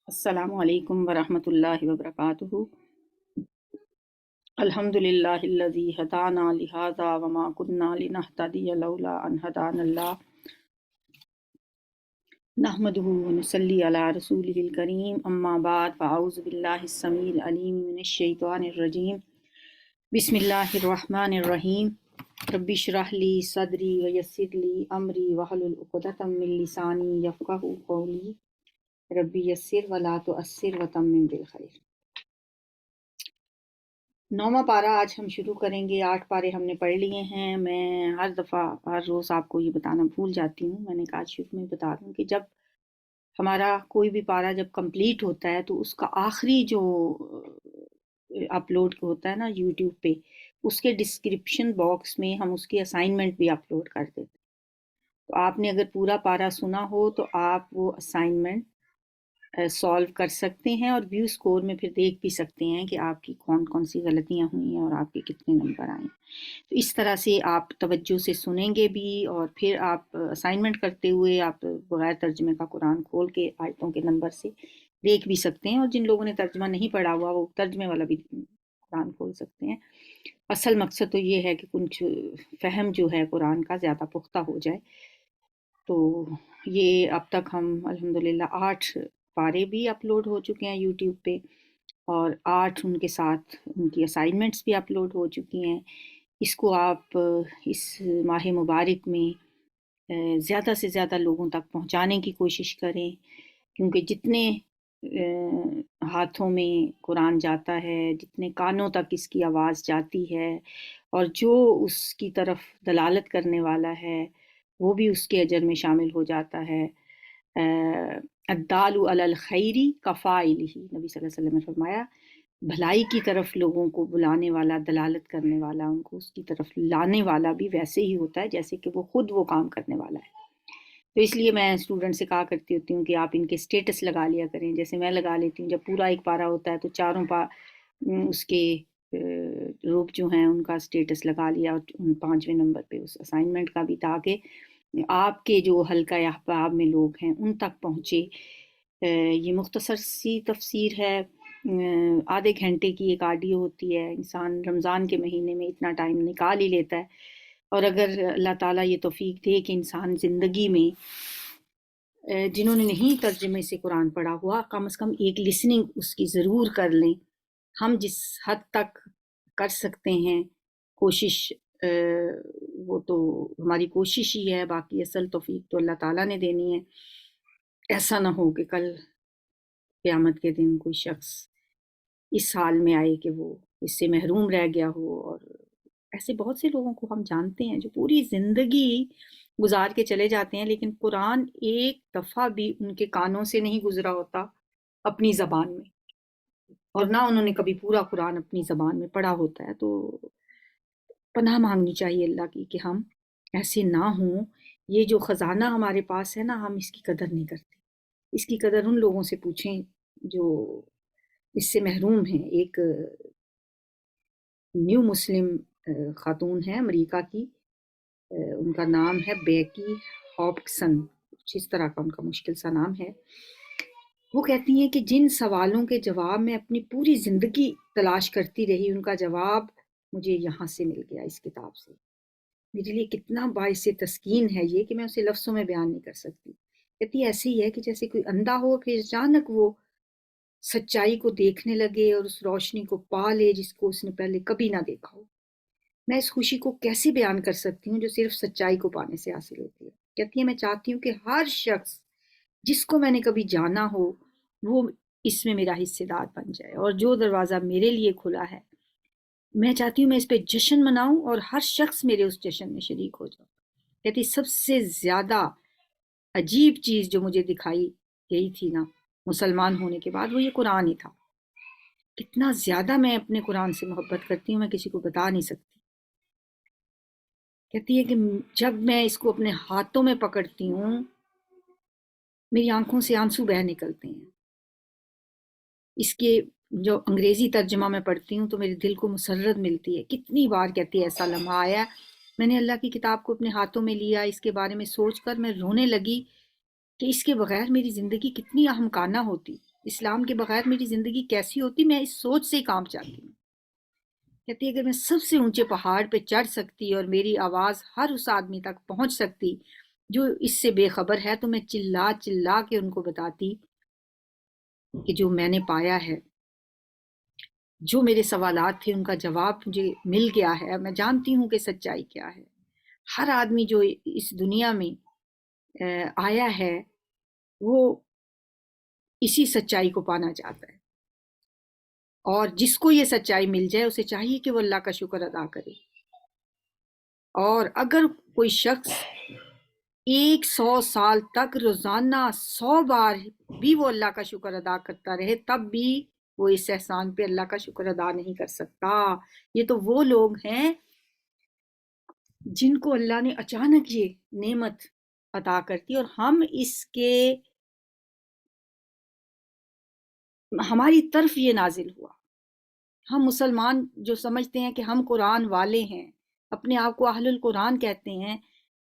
السلام علیکم ورحمۃ اللہ وبرکاتہ۔ الحمدللہ الذی ہدانا لہذا وما کنا لنہتدی لولا ان ہدانا اللہ، نحمدہ ونصلی علی رسولہ الکریم، اما بعد فاعوذ باللہ السمیع العلیم من الشیطان الرجیم، بسم اللہ الرحمن الرحیم۔ رب اشرح لی صدری ویسر لی امری واحلل عقدۃ من لسانی یفقہوا قولی، رب یسر ولا تعسر وتمم بالخیر۔ 9واں پارہ آج ہم شروع کریں گے۔ 8 پارے ہم نے پڑھ لیے ہیں۔ میں ہر دفعہ ہر روز آپ کو یہ بتانا بھول جاتی ہوں، میں نے کہا شروع میں بتا دوں کہ جب ہمارا کوئی بھی پارہ جب کمپلیٹ ہوتا ہے تو اس کا آخری جو اپلوڈ ہوتا ہے نا یوٹیوب پہ، اس کے ڈسکرپشن باکس میں ہم اس کی اسائنمنٹ بھی اپلوڈ کر دیتے ہیں۔ تو آپ نے اگر پورا پارہ سنا ہو تو آپ وہ اسائنمنٹ سالو کر سکتے ہیں اور ویو سکور میں پھر دیکھ بھی سکتے ہیں کہ آپ کی کون کون سی غلطیاں ہوئی ہیں اور آپ کے کتنے نمبر آئے ہیں۔ تو اس طرح سے آپ توجہ سے سنیں گے بھی، اور پھر آپ اسائنمنٹ کرتے ہوئے آپ بغیر ترجمے کا قرآن کھول کے آیتوں کے نمبر سے دیکھ بھی سکتے ہیں، اور جن لوگوں نے ترجمہ نہیں پڑھا ہوا وہ ترجمے والا بھی قرآن کھول سکتے ہیں۔ اصل مقصد تو یہ ہے کہ کچھ فہم جو ہے قرآن کا زیادہ پختہ ہو جائے۔ تو یہ اب تک ہم الحمدللہ 8 پارے بھی اپلوڈ ہو چکے ہیں یوٹیوب پہ، اور 8 ان کے ساتھ ان کی اسائنمنٹس بھی اپلوڈ ہو چکی ہیں۔ اس کو آپ اس ماہ مبارک میں زیادہ سے زیادہ لوگوں تک پہنچانے کی کوشش کریں، کیونکہ جتنے ہاتھوں میں قرآن جاتا ہے، جتنے کانوں تک اس کی آواز جاتی ہے، اور جو اس کی طرف دلالت کرنے والا ہے وہ بھی اس کے اجر میں شامل ہو جاتا ہے۔ الدال علی الخیر کفاعلہ، نبی صلی اللہ علیہ وسلم نے فرمایا بھلائی کی طرف لوگوں کو بلانے والا، دلالت کرنے والا، ان کو اس کی طرف لانے والا بھی ویسے ہی ہوتا ہے جیسے کہ وہ خود وہ کام کرنے والا ہے۔ تو اس لیے میں اسٹوڈنٹ سے کہا کرتی ہوتی ہوں کہ آپ ان کے سٹیٹس لگا لیا کریں، جیسے میں لگا لیتی ہوں۔ جب پورا ایک پارہ ہوتا ہے تو چاروں اس کے روپ جو ہیں ان کا سٹیٹس لگا لیا، اور 5ویں نمبر پہ اس اسائنمنٹ کا بھی، تاکہ آپ کے جو حلقہ احباب میں لوگ ہیں ان تک پہنچے۔ یہ مختصر سی تفسیر ہے، آدھے گھنٹے کی ایک آڈیو ہوتی ہے۔ انسان رمضان کے مہینے میں اتنا ٹائم نکال ہی لیتا ہے، اور اگر اللہ تعالیٰ یہ توفیق دے کہ انسان زندگی میں جنہوں نے نہیں ترجمے سے قرآن پڑھا ہوا، کم از کم ایک لسننگ اس کی ضرور کر لیں۔ ہم جس حد تک کر سکتے ہیں کوشش، وہ تو ہماری کوشش ہی ہے، باقی اصل توفیق تو اللہ تعالیٰ نے دینی ہے۔ ایسا نہ ہو کہ کل قیامت کے دن کوئی شخص اس حال میں آئے کہ وہ اس سے محروم رہ گیا ہو۔ اور ایسے بہت سے لوگوں کو ہم جانتے ہیں جو پوری زندگی گزار کے چلے جاتے ہیں، لیکن قرآن ایک دفعہ بھی ان کے کانوں سے نہیں گزرا ہوتا اپنی زبان میں، اور نہ انہوں نے کبھی پورا قرآن اپنی زبان میں پڑھا ہوتا ہے۔ تو پناہ مانگنی چاہیے اللہ کی کہ ہم ایسے نہ ہوں۔ یہ جو خزانہ ہمارے پاس ہے نا، ہم اس کی قدر نہیں کرتے۔ اس کی قدر ان لوگوں سے پوچھیں جو اس سے محروم ہیں۔ ایک نیو مسلم خاتون ہے امریکہ کی، ان کا نام ہے بیکی ہاپکسن، اس طرح کا ان کا مشکل سا نام ہے۔ وہ کہتی ہیں کہ جن سوالوں کے جواب میں اپنی پوری زندگی تلاش کرتی رہی، ان کا جواب مجھے یہاں سے مل گیا، اس کتاب سے۔ میرے لیے کتنا باعث تسکین ہے یہ کہ میں اسے لفظوں میں بیان نہیں کر سکتی۔ کہتی ایسے ہی ہے کہ جیسے کوئی اندھا ہو، پھر اچانک وہ سچائی کو دیکھنے لگے اور اس روشنی کو پا لے جس کو اس نے پہلے کبھی نہ دیکھا ہو۔ میں اس خوشی کو کیسے بیان کر سکتی ہوں جو صرف سچائی کو پانے سے حاصل ہوتی ہے۔ کہتی ہے میں چاہتی ہوں کہ ہر شخص جس کو میں نے کبھی جانا ہو وہ اس میں میرا حصے دار بن جائے، اور جو دروازہ میرے لیے کھلا ہے میں چاہتی ہوں میں اس پہ جشن مناؤں اور ہر شخص میرے اس جشن میں شریک ہو جائے۔ کہتی سب سے زیادہ عجیب چیز جو مجھے دکھائی گئی تھی نا مسلمان ہونے کے بعد، وہ یہ قرآن ہی تھا۔ کتنا زیادہ میں اپنے قرآن سے محبت کرتی ہوں میں کسی کو بتا نہیں سکتی۔ کہتی ہے کہ جب میں اس کو اپنے ہاتھوں میں پکڑتی ہوں میری آنکھوں سے آنسو بہہ نکلتے ہیں۔ اس کے جو انگریزی ترجمہ میں پڑھتی ہوں تو میرے دل کو مسرت ملتی ہے۔ کتنی بار کہتی ہے ایسا لمحہ آیا میں نے اللہ کی کتاب کو اپنے ہاتھوں میں لیا، اس کے بارے میں سوچ کر میں رونے لگی کہ اس کے بغیر میری زندگی کتنی احمقانہ ہوتی، اسلام کے بغیر میری زندگی کیسی ہوتی، میں اس سوچ سے ہی کام چاہتی ہوں۔ کہتی ہے اگر میں سب سے اونچے پہاڑ پہ چڑھ سکتی اور میری آواز ہر اس آدمی تک پہنچ سکتی جو اس سے بے خبر ہے، تو میں چلا چلا کے ان کو بتاتی کہ جو میں نے پایا ہے، جو میرے سوالات تھے ان کا جواب مجھے مل گیا ہے، میں جانتی ہوں کہ سچائی کیا ہے۔ ہر آدمی جو اس دنیا میں آیا ہے وہ اسی سچائی کو پانا چاہتا ہے، اور جس کو یہ سچائی مل جائے اسے چاہیے کہ وہ اللہ کا شکر ادا کرے۔ اور اگر کوئی شخص 100 سال تک روزانہ 100 بار بھی وہ اللہ کا شکر ادا کرتا رہے، تب بھی وہ اس احسان پہ اللہ کا شکر ادا نہیں کر سکتا۔ یہ تو وہ لوگ ہیں جن کو اللہ نے اچانک یہ نعمت عطا کرتی، اور ہم اس کے ہماری طرف یہ نازل ہوا۔ ہم مسلمان جو سمجھتے ہیں کہ ہم قرآن والے ہیں، اپنے آپ کو اہل القرآن کہتے ہیں،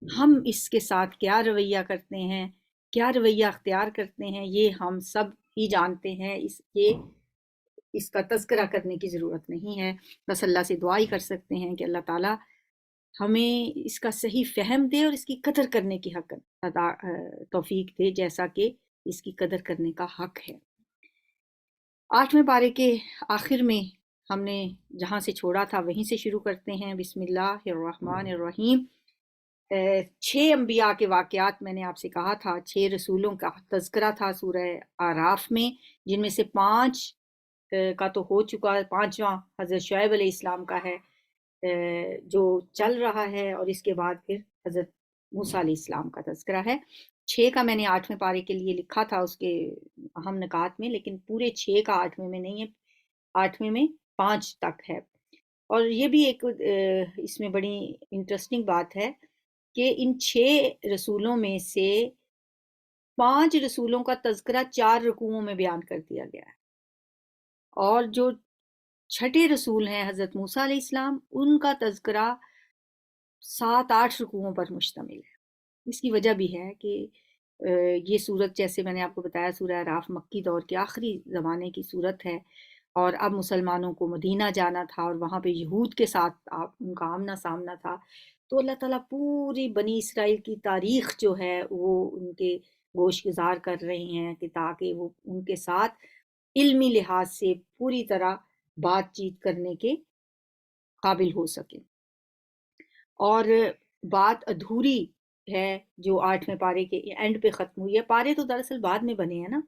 ہم اس کے ساتھ کیا رویہ کرتے ہیں، کیا رویہ اختیار کرتے ہیں، یہ ہم سب ہی جانتے ہیں۔ اس کا تذکرہ کرنے کی ضرورت نہیں ہے، بس اللہ سے دعا ہی کر سکتے ہیں کہ اللہ تعالیٰ ہمیں اس کا صحیح فہم دے اور اس کی قدر کرنے کی توفیق دے، جیسا کہ اس کی قدر کرنے کا حق ہے۔ 8ویں پارے کے آخر میں ہم نے جہاں سے چھوڑا تھا وہیں سے شروع کرتے ہیں۔ بسم اللہ الرحمن الرحیم۔ 6 انبیاء کے واقعات میں نے آپ سے کہا تھا، 6 رسولوں کا تذکرہ تھا سورہ اعراف میں، جن میں سے 5 کا تو ہو چکا، 5واں حضرت شعیب علیہ السلام کا ہے جو چل رہا ہے، اور اس کے بعد پھر حضرت موسیٰ علیہ السلام کا تذکرہ ہے۔ 6 کا میں نے 8ویں پارے کے لیے لکھا تھا اس کے اہم نکات میں، لیکن پورے 6 کا 8ویں میں نہیں ہے، 8ویں میں 5 تک ہے۔ اور یہ بھی ایک اس میں بڑی انٹرسٹنگ بات ہے کہ ان 6 رسولوں میں سے 5 رسولوں کا تذکرہ 4 رکوعوں میں بیان کر دیا گیا ہے، اور جو چھٹے رسول ہیں حضرت موسیٰ علیہ السلام، ان کا تذکرہ 7-8 رکوعوں پر مشتمل ہے۔ اس کی وجہ بھی ہے کہ یہ سورت، جیسے میں نے آپ کو بتایا، سورہ اعراف مکی دور کے آخری زمانے کی سورت ہے، اور اب مسلمانوں کو مدینہ جانا تھا، اور وہاں پہ یہود کے ساتھ ان کا آمنا سامنا تھا، تو اللہ تعالیٰ پوری بنی اسرائیل کی تاریخ جو ہے وہ ان کے گوش گزار کر رہے ہیں کہ تاکہ وہ ان کے ساتھ علمی لحاظ سے پوری طرح بات چیت کرنے کے قابل ہو سکے۔ اور بات ادھوری ہے جو 8ویں پارے کے اینڈ پہ ختم ہوئی ہے۔ پارے تو دراصل بعد میں بنے ہیں نا،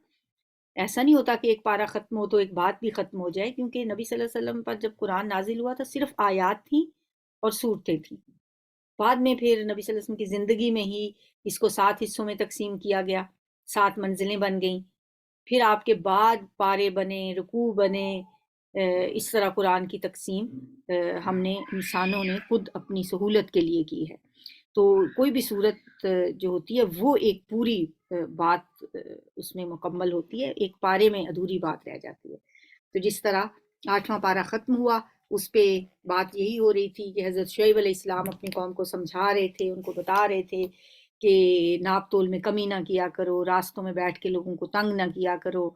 ایسا نہیں ہوتا کہ ایک پارہ ختم ہو تو ایک بات بھی ختم ہو جائے، کیونکہ نبی صلی اللہ علیہ وسلم پر جب قرآن نازل ہوا تھا صرف آیات تھیں اور صورتیں تھیں، بعد میں پھر نبی صلی اللہ علیہ وسلم کی زندگی میں ہی اس کو 7 حصوں میں تقسیم کیا گیا، 7 منزلیں بن گئیں، پھر آپ کے بعد پارے بنے، رکوع بنے، اس طرح قرآن کی تقسیم ہم نے انسانوں نے خود اپنی سہولت کے لیے کی ہے۔ تو کوئی بھی صورت جو ہوتی ہے وہ ایک پوری بات اس میں مکمل ہوتی ہے، ایک پارے میں ادھوری بات رہ جاتی ہے۔ تو جس طرح 8واں پارہ ختم ہوا، اس پہ بات یہی ہو رہی تھی کہ حضرت شعیب علیہ السلام اپنی قوم کو سمجھا رہے تھے، ان کو بتا رہے تھے کہ ناپ تول میں کمی نہ کیا کرو، راستوں میں بیٹھ کے لوگوں کو تنگ نہ کیا کرو،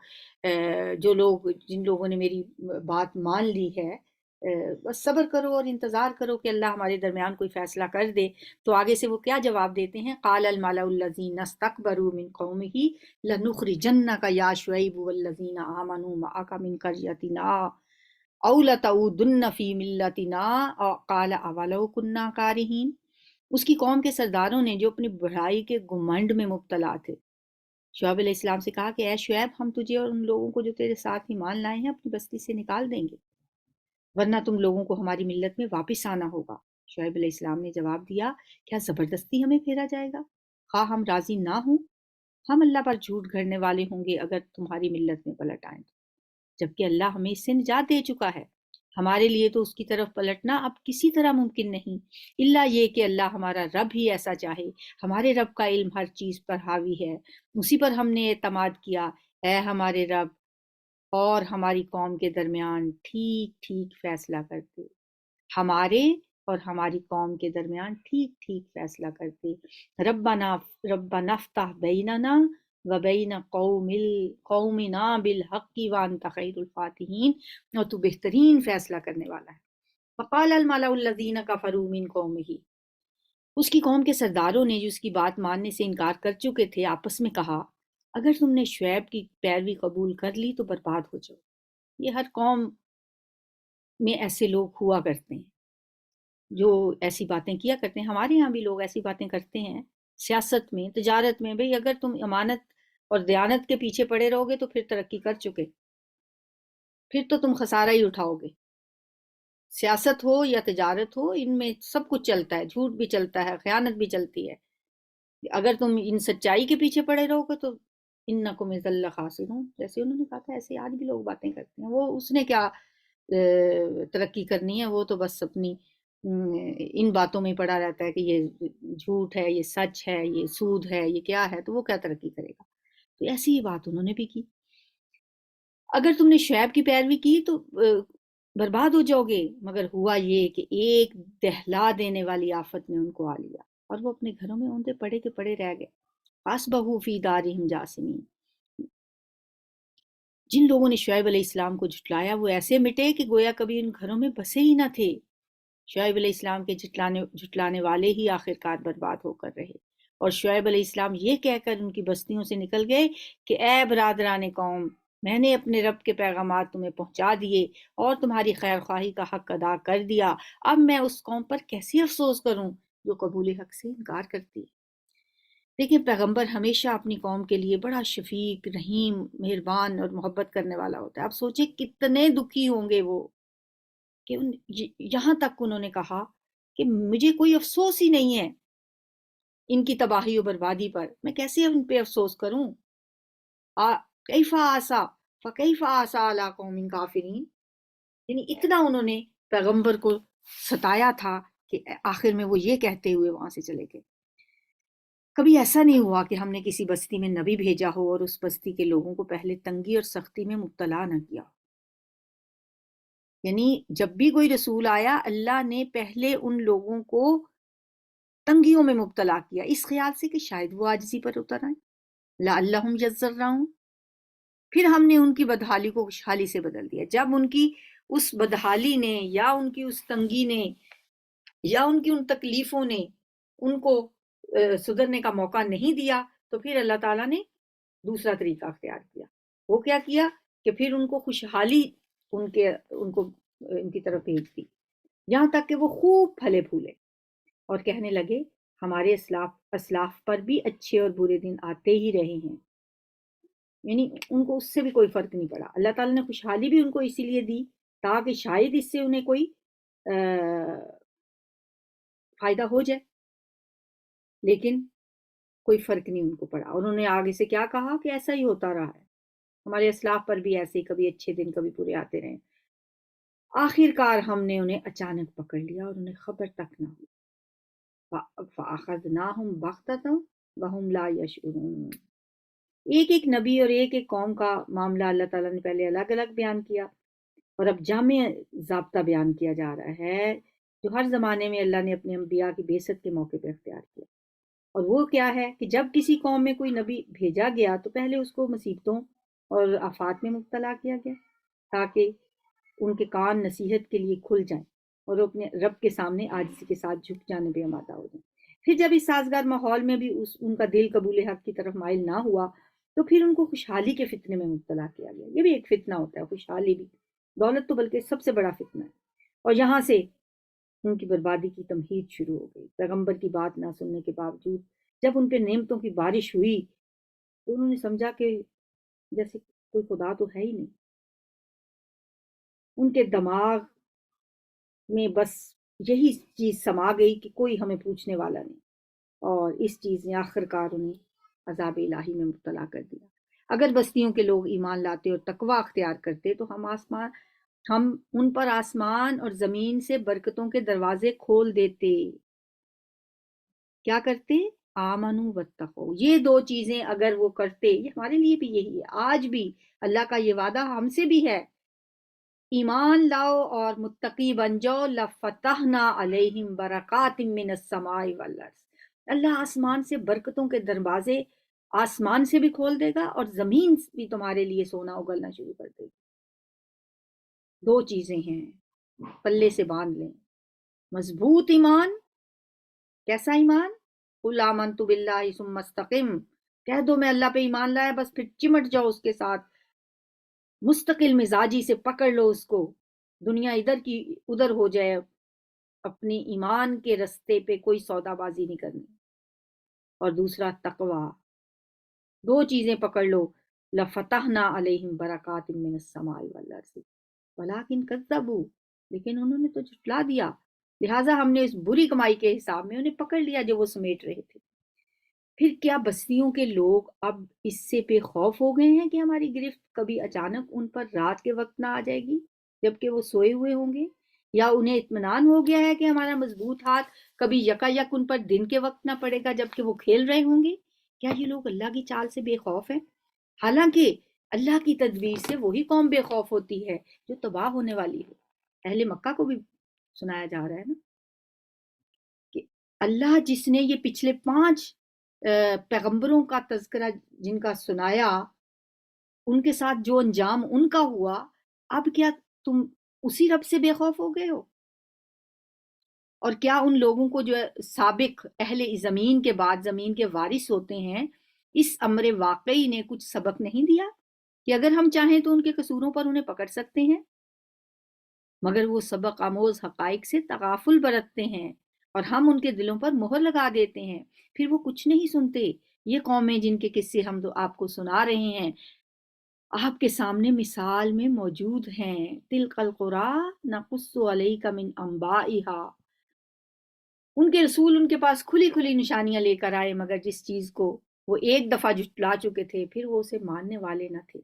جن لوگوں نے میری بات مان لی ہے بس صبر کرو اور انتظار کرو کہ اللہ ہمارے درمیان کوئی فیصلہ کر دے۔ تو آگے سے وہ کیا جواب دیتے ہیں؟ قال الملأ الذین استکبروا من قومہ لنخرجنک یا شعیب والذین آمنوا معک من قریتنا او لتعودن فی ملتنا قال اولو کنا کارہین۔ اس کی قوم کے سرداروں نے جو اپنی بڑائی کے گھمنڈ میں مبتلا تھے، شعیب علیہ السلام سے کہا کہ اے شعیب، ہم تجھے اور ان لوگوں کو جو تیرے ساتھ ایمان لائے ہیں اپنی بستی سے نکال دیں گے، ورنہ تم لوگوں کو ہماری ملت میں واپس آنا ہوگا۔ شعیب علیہ السلام نے جواب دیا، کیا زبردستی ہمیں پھیرا جائے گا؟ خواہ ہم راضی نہ ہوں، ہم اللہ پر جھوٹ گھڑنے والے ہوں گے اگر تمہاری ملت میں پلٹ آئیں، جبکہ اللہ ہمیں اس سے نجات دے چکا ہے۔ ہمارے لیے تو اس کی طرف پلٹنا اب کسی طرح ممکن نہیں، الا یہ کہ اللہ ہمارا رب ہی ایسا چاہے۔ ہمارے رب کا علم ہر چیز پر حاوی ہے، اسی پر ہم نے اعتماد کیا۔ اے ہمارے رب، اور ہماری قوم کے درمیان ٹھیک ٹھیک فیصلہ کر دے، ہمارے اور ہماری قوم کے درمیان ٹھیک ٹھیک فیصلہ کرتے. ربنا افتح بیننا و بین قومنا بالحق وانت خیر الفاتحین، اور تو بہترین فیصلہ کرنے والا ہے. فقال الملأ الذین کفروا من قومہ، اس کی قوم کے سرداروں نے جو اس کی بات ماننے سے انکار کر چکے تھے آپس میں کہا، اگر تم نے شعیب کی پیروی قبول کر لی تو برباد ہو جاؤ. یہ ہر قوم میں ایسے لوگ ہوا کرتے ہیں جو ایسی باتیں کیا کرتے ہیں. ہمارے ہاں بھی لوگ ایسی باتیں کرتے ہیں سیاست میں، تجارت میں. بھئی اگر تم امانت اور دیانت کے پیچھے پڑے رہو گے تو پھر ترقی کر چکے، پھر تو تم خسارہ ہی اٹھاؤ گے. سیاست ہو یا تجارت ہو، ان میں سب کچھ چلتا ہے، جھوٹ بھی چلتا ہے، خیانت بھی چلتی ہے. اگر تم ان سچائی کے پیچھے پڑے رہو گے تو انکم اذا لخاسرون، جیسے انہوں نے کہا تھا ایسے آج بھی لوگ باتیں کرتے ہیں. وہ اس نے کیا ترقی کرنی ہے، وہ تو بس اپنی ان باتوں میں پڑا رہتا ہے کہ یہ جھوٹ ہے، یہ سچ ہے، یہ سود ہے، یہ کیا ہے، تو وہ کیا ترقی کرے گا. تو ایسی ہی بات انہوں نے بھی کی. اگر تم نے شعیب کی پیروی کی تو برباد ہو جاؤ گے. مگر ہوا یہ کہ ایک دہلا دینے والی آفت نے ان کو آ لیا اور وہ اپنے گھروں میں اوندے پڑے کے پڑے رہ گئے. فَأَصْبَحُوا فِي دَارِهِمْ جَاثِمِينَ، جن لوگوں نے شعیب علیہ السلام کو جھٹلایا وہ ایسے مٹے کہ گویا کبھی ان گھروں میں بسے ہی نہ تھے. شعیب علیہ السلام کے جھٹلانے والے ہی آخرکار برباد ہو کر رہے. اور شعیب علیہ السلام یہ کہہ کر ان کی بستیوں سے نکل گئے کہ اے برادران قوم، میں نے اپنے رب کے پیغامات تمہیں پہنچا دیے اور تمہاری خیر خواہی کا حق ادا کر دیا. اب میں اس قوم پر کیسے افسوس کروں جو قبول حق سے انکار کرتی ہے. لیکن پیغمبر ہمیشہ اپنی قوم کے لیے بڑا شفیق، رحیم، مہربان اور محبت کرنے والا ہوتا ہے. اب سوچیں کتنے دکھی ہوں گے وہ کہ یہاں تک انہوں نے کہا کہ مجھے کوئی افسوس ہی نہیں ہے ان کی تباہی و بربادی پر، میں کیسے ان پہ افسوس کروں. کیف آسا فکیف آسا علی قوم کافرین، یعنی اتنا انہوں نے پیغمبر کو ستایا تھا کہ آخر میں وہ یہ کہتے ہوئے وہاں سے چلے گئے. کبھی ایسا نہیں ہوا کہ ہم نے کسی بستی میں نبی بھیجا ہو اور اس بستی کے لوگوں کو پہلے تنگی اور سختی میں مبتلا نہ کیا. یعنی جب بھی کوئی رسول آیا اللہ نے پہلے ان لوگوں کو تنگیوں میں مبتلا کیا، اس خیال سے کہ شاید وہ عاجزی پر اتر آئیں، لعلہم یذرعون. پھر ہم نے ان کی بدحالی کو خوشحالی سے بدل دیا. جب ان کی اس بدحالی نے یا ان کی اس تنگی نے یا ان کی ان تکلیفوں نے ان کو سدھرنے کا موقع نہیں دیا تو پھر اللہ تعالیٰ نے دوسرا طریقہ اختیار کیا. وہ کیا کیا کہ پھر ان کو خوشحالی ان کو ان کی طرف بھیج دی، یہاں تک کہ وہ خوب پھلے پھولے اور کہنے لگے ہمارے اسلاف پر بھی اچھے اور برے دن آتے ہی رہے ہیں. یعنی ان کو اس سے بھی کوئی فرق نہیں پڑا. اللہ تعالیٰ نے خوشحالی بھی ان کو اسی لیے دی تاکہ شاید اس سے انہیں کوئی فائدہ ہو جائے، لیکن کوئی فرق نہیں ان کو پڑا. اور انہوں نے آگے سے کیا کہا کہ ایسا ہی ہوتا رہا ہے، ہمارے اسلاف پر بھی ایسے ہی کبھی اچھے دن کبھی برے آتے رہے. آخر کار ہم نے انہیں اچانک پکڑ لیا اور انہیں خبر تک نہ ہوئی. فَأَخَذْنَاهُمْ بَغْتَةً وَهُمْ لَا يَشْعُرُونَ. ایک ایک نبی اور ایک ایک قوم کا معاملہ اللہ تعالیٰ نے پہلے الگ الگ بیان کیا اور اب جامع ضابطہ بیان کیا جا رہا ہے جو ہر زمانے میں اللہ نے اپنے انبیاء کی بعثت کے موقع پہ اختیار کیا. اور وہ کیا ہے کہ جب کسی قوم میں کوئی نبی بھیجا گیا تو پہلے اس کو مصیبتوں اور آفات میں مبتلا کیا گیا تاکہ ان کے کان نصیحت کے لیے کھل جائیں اور وہ اپنے رب کے سامنے عاجزی کے ساتھ جھک جانے پہ آمادہ ہو جائیں. پھر جب اس سازگار ماحول میں بھی ان کا دل قبول حق کی طرف مائل نہ ہوا تو پھر ان کو خوشحالی کے فتنے میں مبتلا کیا گیا. یہ بھی ایک فتنہ ہوتا ہے، خوشحالی بھی، دولت تو بلکہ سب سے بڑا فتنہ ہے. اور یہاں سے ان کی بربادی کی تمہید شروع ہو گئی. پیغمبر کی بات نہ سننے کے باوجود جب ان پہ نعمتوں کی بارش ہوئی تو انہوں نے سمجھا کہ جیسے کوئی خدا تو ہے ہی نہیں. ان کے دماغ میں بس یہی چیز سما گئی کہ کوئی ہمیں پوچھنے والا نہیں، اور اس چیز نے آخر کار انہیں عذاب الہی میں مبتلا کر دیا. اگر بستیوں کے لوگ ایمان لاتے اور تقوی اختیار کرتے تو ہم ان پر آسمان اور زمین سے برکتوں کے دروازے کھول دیتے. کیا کرتے؟ آمنو واتقو. یہ دو چیزیں اگر وہ کرتے، یہ ہمارے لیے بھی یہی ہے، آج بھی اللہ کا یہ وعدہ ہم سے بھی ہے ایمان لاؤ اور متقی بن جاؤ، لفتحنا علیہم برکات من السماء والارض، اللہ آسمان سے برکتوں کے دروازے آسمان سے بھی کھول دے گا اور زمین بھی تمہارے لیے سونا اگلنا شروع کر دے گی۔ دو چیزیں ہیں، پلے سے باندھ لیں، مضبوط ایمان۔ کیسا ایمان؟ قل آمنت باللہ ثم استقم، کہہ دو میں اللہ پہ ایمان لایا، بس پھر چمٹ جاؤ اس کے ساتھ، مستقل مزاجی سے پکڑ لو اس کو، دنیا ادھر کی ادھر ہو جائے، اپنی ایمان کے رستے پہ کوئی سودا بازی نہیں کرنی۔ اور دوسرا تقوی، دو چیزیں پکڑ لو، لفتحنا علیہم برکات من السماء والارض ولکن کذبوا، لیکن انہوں نے تو جھٹلا دیا، لہٰذا ہم نے اس بری کمائی کے حساب میں انہیں پکڑ لیا جو وہ سمیٹ رہے تھے۔ پھر کیا بستیوں کے لوگ اب اس سے بے خوف ہو گئے ہیں کہ ہماری گرفت کبھی اچانک ان پر رات کے وقت نہ آ جائے گی جبکہ وہ سوئے ہوئے ہوں گے، یا انہیں اطمینان ہو گیا ہے کہ ہمارا مضبوط ہاتھ کبھی یکا یک ان پر دن کے وقت نہ پڑے گا جبکہ وہ کھیل رہے ہوں گے؟ کیا یہ لوگ اللہ کی چال سے بے خوف ہیں؟ حالانکہ اللہ کی تدبیر سے وہی قوم بے خوف ہوتی ہے جو تباہ ہونے والی ہو۔ اہل مکہ کو بھی سنایا جا رہا ہے نا کہ اللہ جس نے یہ پچھلے 5 پیغمبروں کا تذکرہ جن کا سنایا، ان کے ساتھ جو انجام ان کا ہوا، اب کیا تم اسی رب سے بے خوف ہو گئے ہو؟ اور کیا ان لوگوں کو جو سابق اہل زمین کے بعد زمین کے وارث ہوتے ہیں، اس امر واقعی نے کچھ سبق نہیں دیا کہ اگر ہم چاہیں تو ان کے قصوروں پر انہیں پکڑ سکتے ہیں؟ مگر وہ سبق آموز حقائق سے تغافل برتتے ہیں اور ہم ان کے دلوں پر مہر لگا دیتے ہیں، پھر وہ کچھ نہیں سنتے۔ یہ قومیں جن کے قصے ہم تو آپ کو سنا رہے ہیں آپ کے سامنے مثال میں موجود ہیں، تلک القری نقص علیک من انبائها، ان کے رسول ان کے پاس کھلی کھلی نشانیاں لے کر آئے، مگر جس چیز کو وہ ایک دفعہ جھٹلا چکے تھے پھر وہ اسے ماننے والے نہ تھے۔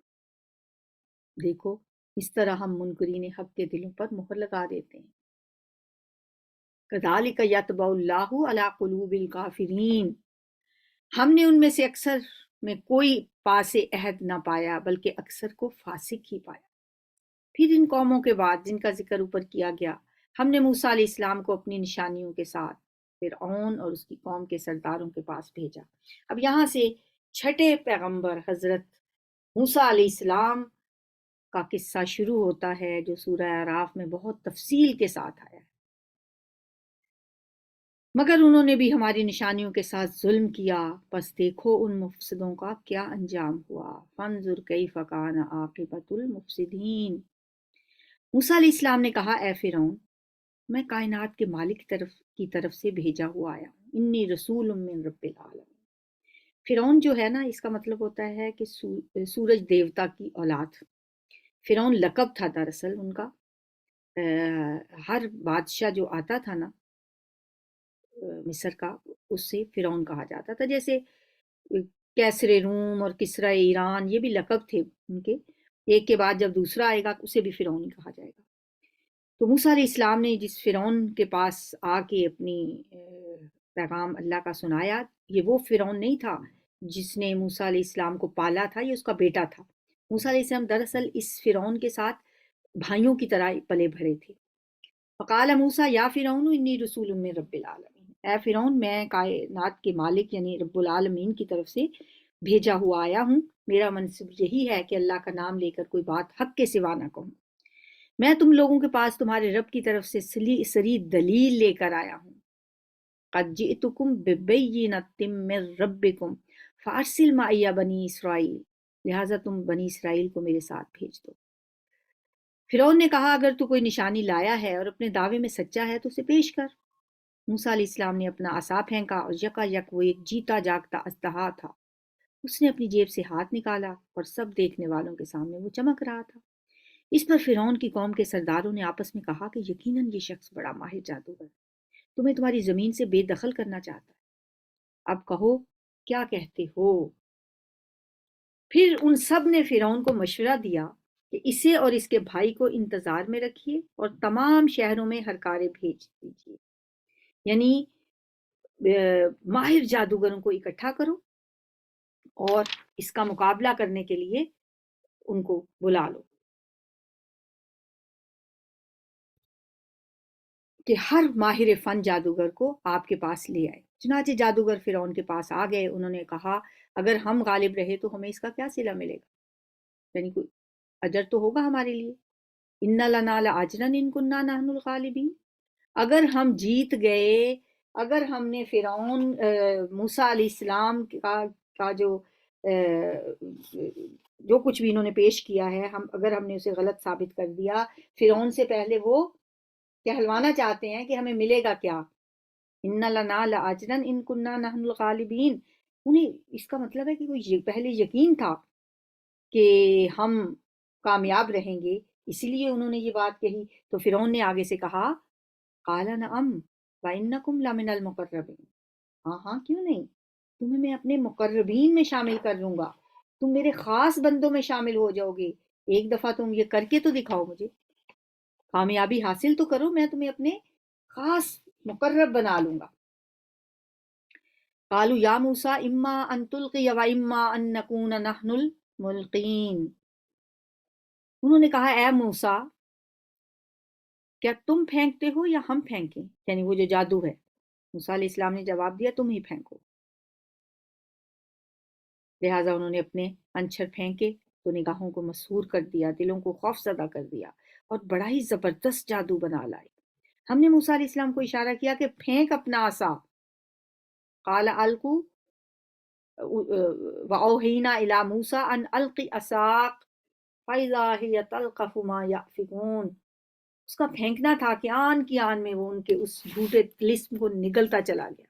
دیکھو اس طرح ہم منکرین حق کے دلوں پر مہر لگا دیتے ہیں۔ کذالک یطبع اللہ علی قلوب الکافرین، ہم نے ان میں سے اکثر میں کوئی پاس عہد نہ پایا بلکہ اکثر کو فاسق ہی پایا۔ پھر ان قوموں کے بعد جن کا ذکر اوپر کیا گیا، ہم نے موسیٰ علیہ السلام کو اپنی نشانیوں کے ساتھ فرعون اور اس کی قوم کے سرداروں کے پاس بھیجا۔ اب یہاں سے چھٹے پیغمبر حضرت موسیٰ علیہ السلام کا قصہ شروع ہوتا ہے جو سورہ اعراف میں بہت تفصیل کے ساتھ آیا ہے۔ مگر انہوں نے بھی ہماری نشانیوں کے ساتھ ظلم کیا، پس دیکھو ان مفسدوں کا کیا انجام ہوا، فانظر کیف کان عاقبۃ المفسدین۔ موسیٰ علیہ السلام نے کہا، اے فرعون، میں کائنات کے مالک کی طرف سے بھیجا ہوا آیا ہوں، انی رسول من رب العالمین۔ فرعون جو ہے نا، اس کا مطلب ہوتا ہے کہ سورج دیوتا کی اولاد۔ فرعون لقب تھا دراصل ان کا، ہر بادشاہ جو آتا تھا نا مصر کا، اس سے فرعون کہا جاتا تھا، جیسے کیسر روم اور کسرا ایران، یہ بھی لقب تھے ان کے، ایک کے بعد جب دوسرا آئے گا اسے بھی فرعون ہی کہا جائے گا۔ تو موسیٰ علیہ السلام نے جس فرعون کے پاس آ کے اپنی پیغام اللہ کا سنایا، یہ وہ فرعون نہیں تھا جس نے موسیٰ علیہ السلام کو پالا تھا، یہ اس کا بیٹا تھا۔ موسیٰ علیہ السلام دراصل اس فرعون کے ساتھ بھائیوں کی طرح پلے بھرے تھے۔ فقال موسیٰ یا فرعون انی رسول من رب العالمین، اے فرعون میں کائنات کے مالک یعنی رب العالمین کی طرف سے بھیجا ہوا آیا ہوں، میرا منصب یہی ہے کہ اللہ کا نام لے کر کوئی بات حق کے سوا نہ کہوں، میں تم لوگوں کے پاس تمہارے رب کی طرف سے سری دلیل لے کر آیا ہوں۔ قد جئتکم ببینۃ من ربکم فارسل معی بنی اسرائیل، لہٰذا تم بنی اسرائیل کو میرے ساتھ بھیج دو۔ فرعون نے کہا، اگر تو کوئی نشانی لایا ہے اور اپنے دعوے میں سچا ہے تو اسے پیش کر۔ موسیٰ علیہ السلام نے اپنا عصا پھینکا اور یکا یک وہ ایک جیتا جاگتا اژدہا تھا۔ اس نے اپنی جیب سے ہاتھ نکالا اور سب دیکھنے والوں کے سامنے وہ چمک رہا تھا۔ اس پر فرعون کی قوم کے سرداروں نے آپس میں کہا کہ یقیناً یہ شخص بڑا ماہر جادوگر ہے، تمہیں تمہاری زمین سے بے دخل کرنا چاہتا ہے، اب کہو کیا کہتے ہو؟ پھر ان سب نے فرعون کو مشورہ دیا کہ اسے اور اس کے بھائی کو انتظار میں رکھیے اور تمام شہروں میں ہرکارے بھیج دیجیے، یعنی ماہر جادوگروں کو اکٹھا کرو اور اس کا مقابلہ کرنے کے لیے ان کو بلا لو۔ کہ ہر ماہر فن جادوگر کو آپ کے پاس لے آئے۔ چنانچہ جادوگر فرعون کے پاس آ گئے، انہوں نے کہا اگر ہم غالب رہے تو ہمیں اس کا کیا صلہ ملے گا، یعنی کوئی اجر تو ہوگا ہمارے لیے۔ ان لنا لاجرا ان کنا نحن الغالبین، اگر ہم جیت گئے، اگر ہم نے فرعون موسیٰ علیہ السلام کا جو کچھ بھی انہوں نے پیش کیا ہے، اگر ہم نے اسے غلط ثابت کر دیا، فرعون سے پہلے وہ کہلوانا چاہتے ہیں کہ ہمیں ملے گا کیا، ان لنا لاجرا ان کنا نحن الغالبین، انہیں اس کا مطلب ہے کہ کوئی پہلے یقین تھا کہ ہم کامیاب رہیں گے، اسی لیے انہوں نے یہ بات کہی۔ تو فرعون نے آگے سے کہا قال نعم وانکم لمن المقربین، ہاں ہاں کیوں نہیں، تمہیں میں اپنے مقربین میں شامل کر لوں گا، تم میرے خاص بندوں میں شامل ہو جاؤ گے، ایک دفعہ تم یہ کر کے تو دکھاؤ، مجھے کامیابی حاصل تو کرو، میں تمہیں اپنے خاص مقرب بنا لوں گا۔ قالوا یا موسیٰ اما ان تلقی و اما ان نکون نحن الملقین، انہوں نے کہا اے موسیٰ کیا تم پھینکتے ہو یا ہم پھینکیں، یعنی وہ جو جادو ہے۔ موسیٰ علیہ السلام نے جواب دیا تم ہی پھینکو، لہٰذا انہوں نے اپنے انچھر پھینکے تو نگاہوں کو مسحور کر دیا، دلوں کو خوف زدہ کر دیا اور بڑا ہی زبردست جادو بنا لائے۔ ہم نے موسیٰ علیہ السلام کو اشارہ کیا کہ پھینک اپنا عصا، قال القوا واوحینا الی موسیٰ ان القی عصاک فاذا ہی تلقف ما یأفکون، اس کا پھینکنا تھا کہ آن کی آن میں وہ ان کے اس جھوٹے طلسم کو نگلتا چلا گیا۔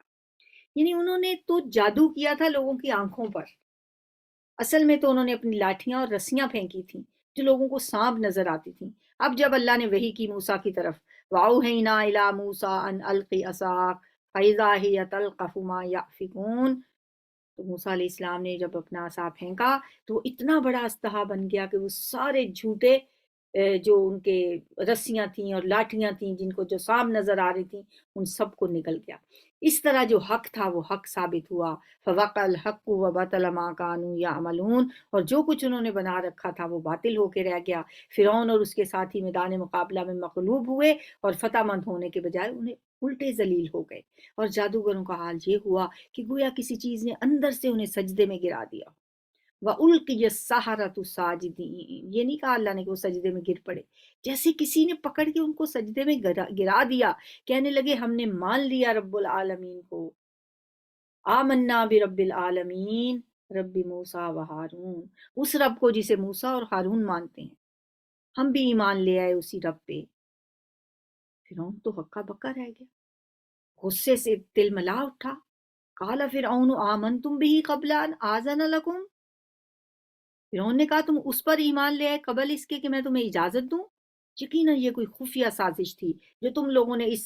یعنی انہوں نے تو جادو کیا تھا لوگوں کی آنکھوں پر، اصل میں تو انہوں نے اپنی لاٹھیاں اور رسیاں پھینکی تھیں جو لوگوں کو سانپ نظر آتی تھیں۔ اب جب اللہ نے وحی کی موسیٰ کی طرف وَأَوْحَيْنَا إِلَىٰ مُوسَىٰ أَنْ أَلْقِ عَصَاكَ فَإِذَا هِيَ تَلْقَفُ مَا يَأْفِكُونَ، تو موسیٰ علیہ السلام نے جب اپنا عصا پھینکا تو وہ اتنا بڑا اژدہا بن گیا کہ وہ سارے جھوٹے جو ان کے رسیاں تھیں اور لاٹھیاں تھیں جن کو جو سانپ نظر آ رہی تھیں ان سب کو نکل گیا۔ اس طرح جو حق تھا وہ حق ثابت ہوا، فوقع الحق وبطل ما كانوا يعملون، اور جو کچھ انہوں نے بنا رکھا تھا وہ باطل ہو کے رہ گیا۔ فرعون اور اس کے ساتھی میدان مقابلہ میں مغلوب ہوئے اور فتح مند ہونے کے بجائے انہیں الٹے ذلیل ہو گئے، اور جادوگروں کا حال یہ ہوا کہ گویا کسی چیز نے اندر سے انہیں سجدے میں گرا دیا۔ وَأُلْقِيَ السَّحَرَةُ ساجدین، یہ نہیں کہا اللہ نے کہ وہ سجدے میں گر پڑے، جیسے کسی نے پکڑ کے ان کو سجدے میں گرا دیا، کہنے لگے ہم نے مان لیا رب العالمین کو، آمنا برب العالمین رب موسیٰ و ہارون، اس رب کو جسے موسیٰ اور ہارون مانتے ہیں، ہم بھی ایمان لے آئے اسی رب پہ۔ فرعون تو ہکا بکا رہ گیا، غصے سے تلملا اٹھا، قال فرعون آمنتم بہ قبل ان آذن لکم، فرعون نے کہا تم اس پر ایمان لے آئے قبل اس کے کہ میں تمہیں اجازت دوں؟ یقیناً یہ کوئی خفیہ سازش تھی جو تم لوگوں نے اس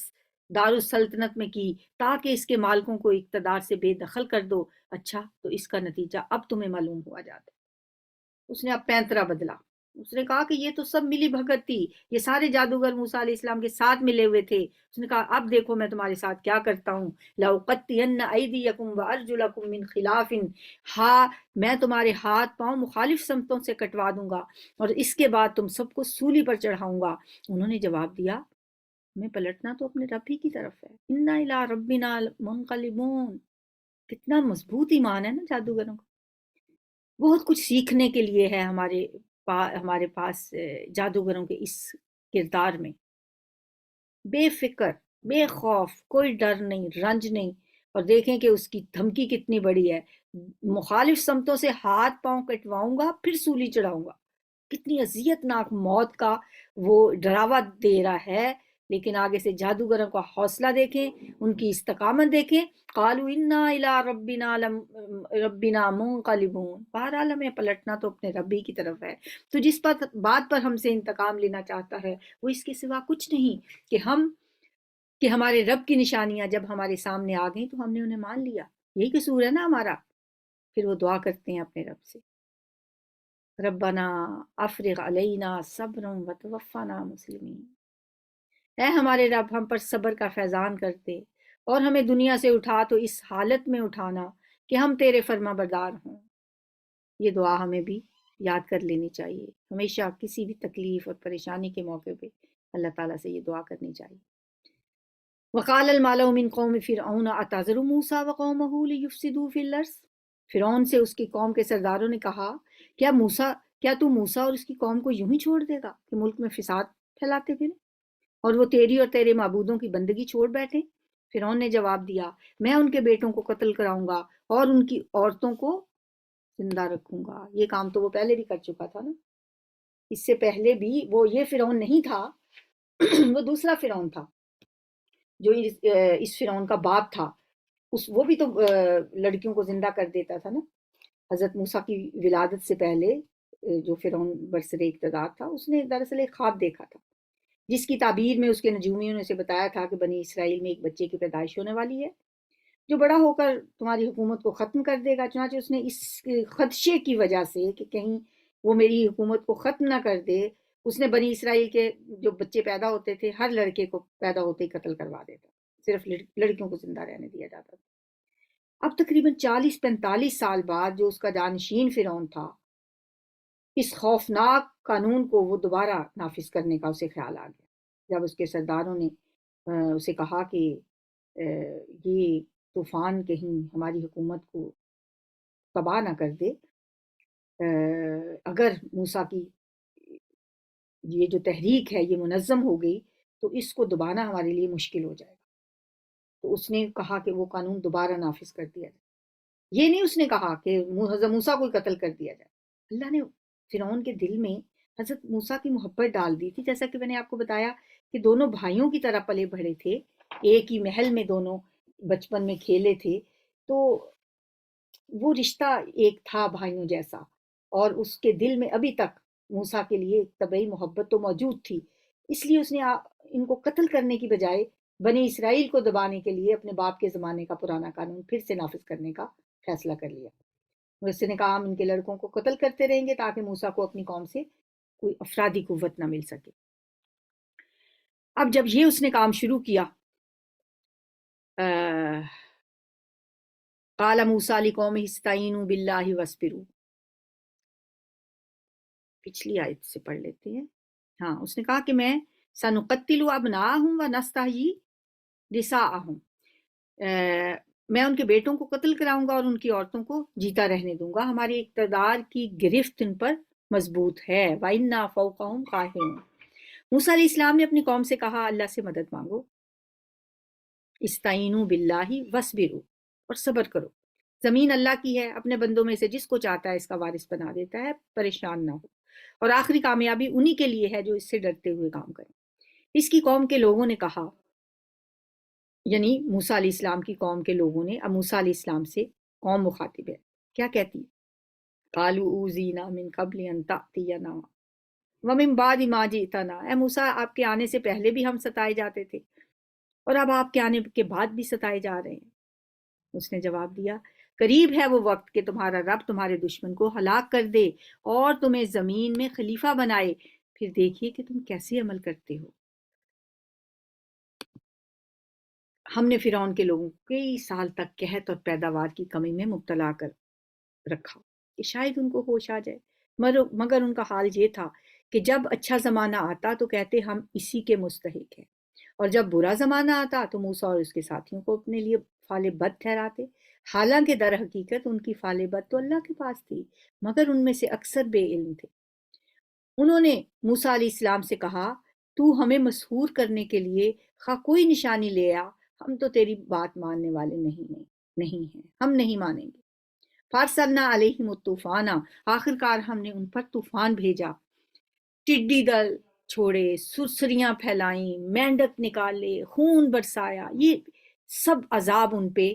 دارالسلطنت میں کی تاکہ اس کے مالکوں کو اقتدار سے بے دخل کر دو۔ اچھا تو اس کا نتیجہ اب تمہیں معلوم ہوا جاتا ہے۔ اس نے اب پینترا بدلا، اس نے کہا کہ یہ تو سب ملی بھگت تھی، یہ سارے جادوگر موسیٰ علیہ السلام کے ساتھ ملے ہوئے تھے۔ اس نے کہا اب دیکھو میں تمہارے ساتھ کیا کرتا ہوں، لَأُقَطِّعَنَّ أَيْدِيَكُمْ وَأَرْجُلَكُمْ مِنْ خِلَافٍ، ہاں میں تمہارے ہاتھ پاؤں مخالف سمتوں سے کٹوا دوں گا اور اس کے بعد تم سب کو سولی پر چڑھاؤں گا۔ انہوں نے جواب دیا ہمیں پلٹنا تو اپنے رب ہی کی طرف ہے، اِنَّا إِلَىٰ رَبِّنَا مُنْقَلِبُونَ، کتنا مضبوط ایمان ہے نا جادوگروں کا۔ بہت کچھ سیکھنے کے لیے ہے ہمارے پاس جادوگروں کے اس کردار میں، بے فکر، بے خوف، کوئی ڈر نہیں، رنج نہیں، اور دیکھیں کہ اس کی دھمکی کتنی بڑی ہے، مخالف سمتوں سے ہاتھ پاؤں کٹواؤں گا پھر سولی چڑھاؤں گا، کتنی اذیت ناک موت کا وہ ڈراوا دے رہا ہے۔ لیکن آگے سے جادوگروں کا حوصلہ دیکھیں، ان کی استقامت دیکھیں، قالوا انا الی ربنا منقلبون، بہرحال ہمیں پلٹنا تو اپنے رب ہی کی طرف ہے۔ تو جس بات پر ہم سے انتقام لینا چاہتا ہے وہ اس کے سوا کچھ نہیں کہ ہمارے رب کی نشانیاں جب ہمارے سامنے آ گئیں تو ہم نے انہیں مان لیا، یہی قصور ہے نا ہمارا۔ پھر وہ دعا کرتے ہیں اپنے رب سے، ربنا افرغ علینا صبرا وتوفنا مسلمین، اے ہمارے رب ہم پر صبر کا فیضان کرتے اور ہمیں دنیا سے اٹھا تو اس حالت میں اٹھانا کہ ہم تیرے فرما بردار ہوں۔ یہ دعا ہمیں بھی یاد کر لینی چاہیے، ہمیشہ کسی بھی تکلیف اور پریشانی کے موقع پہ اللہ تعالیٰ سے یہ دعا کرنی چاہیے۔ وقال الملأ من قوم فرعون اتذر موسیٰ وقومہ لیفسدوا فی الارض، فرعون سے اس کی قوم کے سرداروں نے کہا کیا تو موسیٰ اور اس کی قوم کو یوں ہی چھوڑ دے گا کہ ملک میں فساد پھیلاتے پھریں اور وہ تیری اور تیرے معبودوں کی بندگی چھوڑ بیٹھے؟ فرعون نے جواب دیا، میں ان کے بیٹوں کو قتل کراؤں گا اور ان کی عورتوں کو زندہ رکھوں گا۔ یہ کام تو وہ پہلے بھی کر چکا تھا نا، اس سے پہلے بھی وہ یہ فرعون نہیں تھا وہ دوسرا فرعون تھا جو اس فرعون کا باپ تھا، وہ بھی تو لڑکیوں کو زندہ کر دیتا تھا نا۔ حضرت موسیٰ کی ولادت سے پہلے جو فرعون برسر اقتدار تھا، اس نے دراصل ایک خواب دیکھا تھا جس کی تعبیر میں اس کے نجومیوں نے اسے بتایا تھا کہ بنی اسرائیل میں ایک بچے کی پیدائش ہونے والی ہے جو بڑا ہو کر تمہاری حکومت کو ختم کر دے گا۔ چنانچہ اس نے اس خدشے کی وجہ سے کہ کہیں وہ میری حکومت کو ختم نہ کر دے، اس نے بنی اسرائیل کے جو بچے پیدا ہوتے تھے ہر لڑکے کو پیدا ہوتے ہی قتل کروا دیتا، صرف لڑکیوں کو زندہ رہنے دیا جاتا تھا۔ اب تقریباً 40-45 سال بعد جو اس کا جانشین فرعون تھا، اس خوفناک قانون کو وہ دوبارہ نافذ کرنے کا اسے خیال آ گیا جب اس کے سرداروں نے اسے کہا کہ یہ طوفان کہیں ہماری حکومت کو تباہ نہ کر دے، اگر موسیٰ کی یہ جو تحریک ہے یہ منظم ہو گئی تو اس کو دبانا ہمارے لیے مشکل ہو جائے گا۔ تو اس نے کہا کہ وہ قانون دوبارہ نافذ کر دیا جائے۔ یہ نہیں اس نے کہا کہ حضرت موسیٰ کو قتل کر دیا جائے۔ اللہ نے فرعون کے دل میں حضرت موسیٰ کی محبت ڈال دی تھی، جیسا کہ میں نے آپ کو بتایا کہ دونوں بھائیوں کی طرح پلے بڑھے تھے، ایک ہی محل میں دونوں بچپن میں کھیلے تھے، تو وہ رشتہ ایک تھا بھائیوں جیسا، اور اس کے دل میں ابھی تک موسیٰ کے لیے ایک طبعی محبت تو موجود تھی۔ اس لیے اس نے ان کو قتل کرنے کی بجائے بنی اسرائیل کو دبانے کے لیے اپنے باپ کے زمانے کا پرانا قانون پھر سے نافذ کرنے کا فیصلہ کر لیا۔ اس نے کہا ہم ان کے لڑکوں کو قتل کرتے رہیں گے تاکہ موسیٰ کو اپنی قوم سے کوئی افرادی قوت نہ مل سکے۔ اب جب یہ اس نے کام شروع کیا، قال موسیٰ لقومہ استعینوا باللہ واصبروا، پچھلی آیت سے پڑھ لیتے ہیں۔ ہاں، اس نے کہا کہ میں سنقتل ابناءہم ونستحیی نساءہم، میں ان کے بیٹوں کو قتل کراؤں گا اور ان کی عورتوں کو جیتا رہنے دوں گا، ہماری اقتدار کی گرفت ان پر مضبوط ہے۔ وَإِنَّا فَوْقَهُمْ قَاهِرُونَ۔ موسیٰ علیہ السلام نے اپنی قوم سے کہا اللہ سے مدد مانگو، استعینوا باللہ واصبروا، اور صبر کرو، زمین اللہ کی ہے، اپنے بندوں میں سے جس کو چاہتا ہے اس کا وارث بنا دیتا ہے، پریشان نہ ہو، اور آخری کامیابی انہی کے لیے ہے جو اس سے ڈرتے ہوئے کام کریں۔ اس کی قوم کے لوگوں نے کہا، یعنی موسیٰ علیہ السلام کی قوم کے لوگوں نے اب موسیٰ علیہ السلام سے، قوم مخاطب ہے، کیا کہتی ہے؟ قالوا اوذینا من قبل ان تأتینا ومن بعد ما جئتنا، اے موسیٰ آپ کے آنے سے پہلے بھی ہم ستائے جاتے تھے اور اب آپ کے آنے کے بعد بھی ستائے جا رہے ہیں۔ اس نے جواب دیا، قریب ہے وہ وقت کہ تمہارا رب تمہارے دشمن کو ہلاک کر دے اور تمہیں زمین میں خلیفہ بنائے، پھر دیکھیے کہ تم کیسے عمل کرتے ہو۔ ہم نے فرعون کے لوگوں کو کئی سال تک قحط اور پیداوار کی کمی میں مبتلا کر رکھا کہ شاید ان کو ہوش آ جائے، مگر ان کا حال یہ تھا کہ جب اچھا زمانہ آتا تو کہتے ہم اسی کے مستحق ہیں، اور جب برا زمانہ آتا تو موسیٰ اور اس کے ساتھیوں کو اپنے لیے فال بد ٹھہراتے، حالانکہ در حقیقت ان کی فال بد تو اللہ کے پاس تھی، مگر ان میں سے اکثر بے علم تھے۔ انہوں نے موسیٰ علیہ السلام سے کہا، تو ہمیں مسحور کرنے کے لیے خواہ کوئی نشانی لے آ، ہم تو تیری بات ماننے والے نہیں ہیں، ہم نہیں مانیں گے۔ فارسلنا علیہم الطوفان، آخرکار ہم نے ان پر طوفان بھیجا، ٹڈی دل چھوڑے، سرسریاں پھیلائیں، مینڈک نکالے، خون برسایا، یہ سب عذاب ان پہ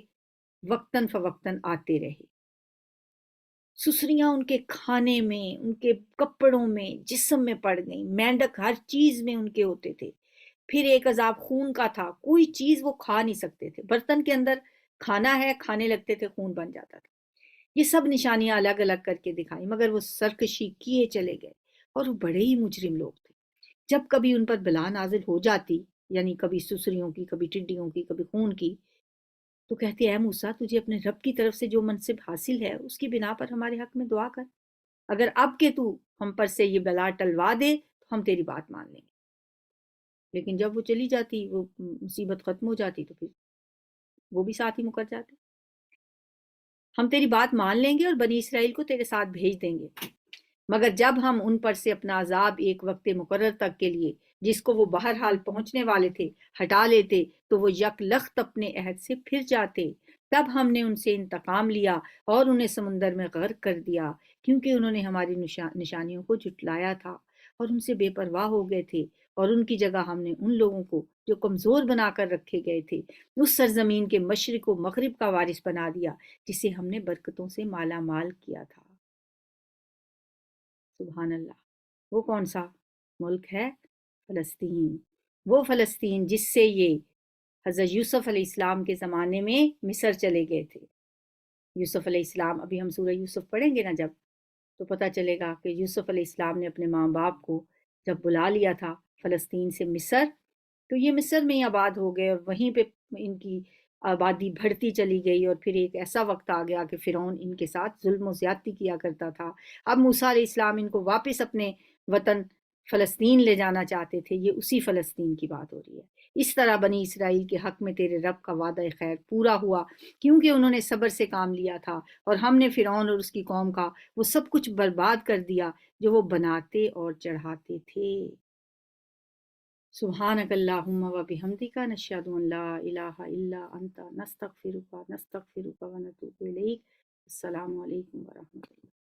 وقتاً فوقتاً آتے رہے۔ سسریاں ان کے کھانے میں، ان کے کپڑوں میں، جسم میں پڑ گئیں، مینڈک ہر چیز میں ان کے ہوتے تھے۔ پھر ایک عذاب خون کا تھا، کوئی چیز وہ کھا نہیں سکتے تھے، برتن کے اندر کھانا ہے، کھانے لگتے تھے، خون بن جاتا تھا۔ یہ سب نشانیاں الگ الگ کر کے دکھائیں، مگر وہ سرکشی کیے چلے گئے، اور وہ بڑے ہی مجرم لوگ تھے۔ جب کبھی ان پر بلا نازل ہو جاتی، یعنی کبھی سسریوں کی، کبھی ٹڈیوں کی، کبھی خون کی، تو کہتے اے موسیٰ تجھے اپنے رب کی طرف سے جو منصب حاصل ہے اس کی بنا پر ہمارے حق میں دعا کر، اگر اب کہ تو ہم پر سے یہ بلا ٹلوا دے تو ہم تیری بات مان لیں گے۔ لیکن جب وہ چلی جاتی، وہ مصیبت ختم ہو جاتی، تو پھر وہ بھی ساتھ ہی مکر جاتے۔ ہم تیری بات مان لیں گے اور بنی اسرائیل کو تیرے ساتھ بھیج دیں گے، مگر جب ہم ان پر سے اپنا عذاب ایک وقت مقرر تک کے لیے، جس کو وہ بہرحال پہنچنے والے تھے، ہٹا لیتے، تو وہ یک لخت اپنے عہد سے پھر جاتے۔ تب ہم نے ان سے انتقام لیا اور انہیں سمندر میں غرق کر دیا، کیونکہ انہوں نے ہماری نشانیوں کو جھٹلایا تھا اور ان سے بے پرواہ ہو گئے تھے، اور ان کی جگہ ہم نے ان لوگوں کو جو کمزور بنا کر رکھے گئے تھے اس سرزمین کے مشرق و مغرب کا وارث بنا دیا، جسے ہم نے برکتوں سے مالا مال کیا تھا۔ سبحان اللہ۔ وہ کون سا ملک ہے؟ فلسطین۔ وہ فلسطین جس سے یہ حضرت یوسف علیہ السلام کے زمانے میں مصر چلے گئے تھے۔ یوسف علیہ السلام، ابھی ہم سورہ یوسف پڑھیں گے نا جب، تو پتہ چلے گا کہ یوسف علیہ السلام نے اپنے ماں باپ کو جب بلا لیا تھا فلسطین سے مصر، تو یہ مصر میں ہی آباد ہو گئے، اور وہیں پہ ان کی آبادی بڑھتی چلی گئی، اور پھر ایک ایسا وقت آ گیا کہ فرعون ان کے ساتھ ظلم و زیادتی کیا کرتا تھا۔ اب موسیٰ علیہ السلام ان کو واپس اپنے وطن فلسطین لے جانا چاہتے تھے، یہ اسی فلسطین کی بات ہو رہی ہے۔ اس طرح بنی اسرائیل کے حق میں تیرے رب کا وعدہ خیر پورا ہوا، کیونکہ انہوں نے صبر سے کام لیا تھا، اور ہم نے فرعون اور اس کی قوم کا وہ سب کچھ برباد کر دیا جو وہ بناتے اور چڑھاتے تھے۔ سبحانک اللہم و بحمدک، نشہد ان لا الہ الا انت، نستغفرک و نتوب الیک۔ السلام علیکم ورحمۃ اللہ۔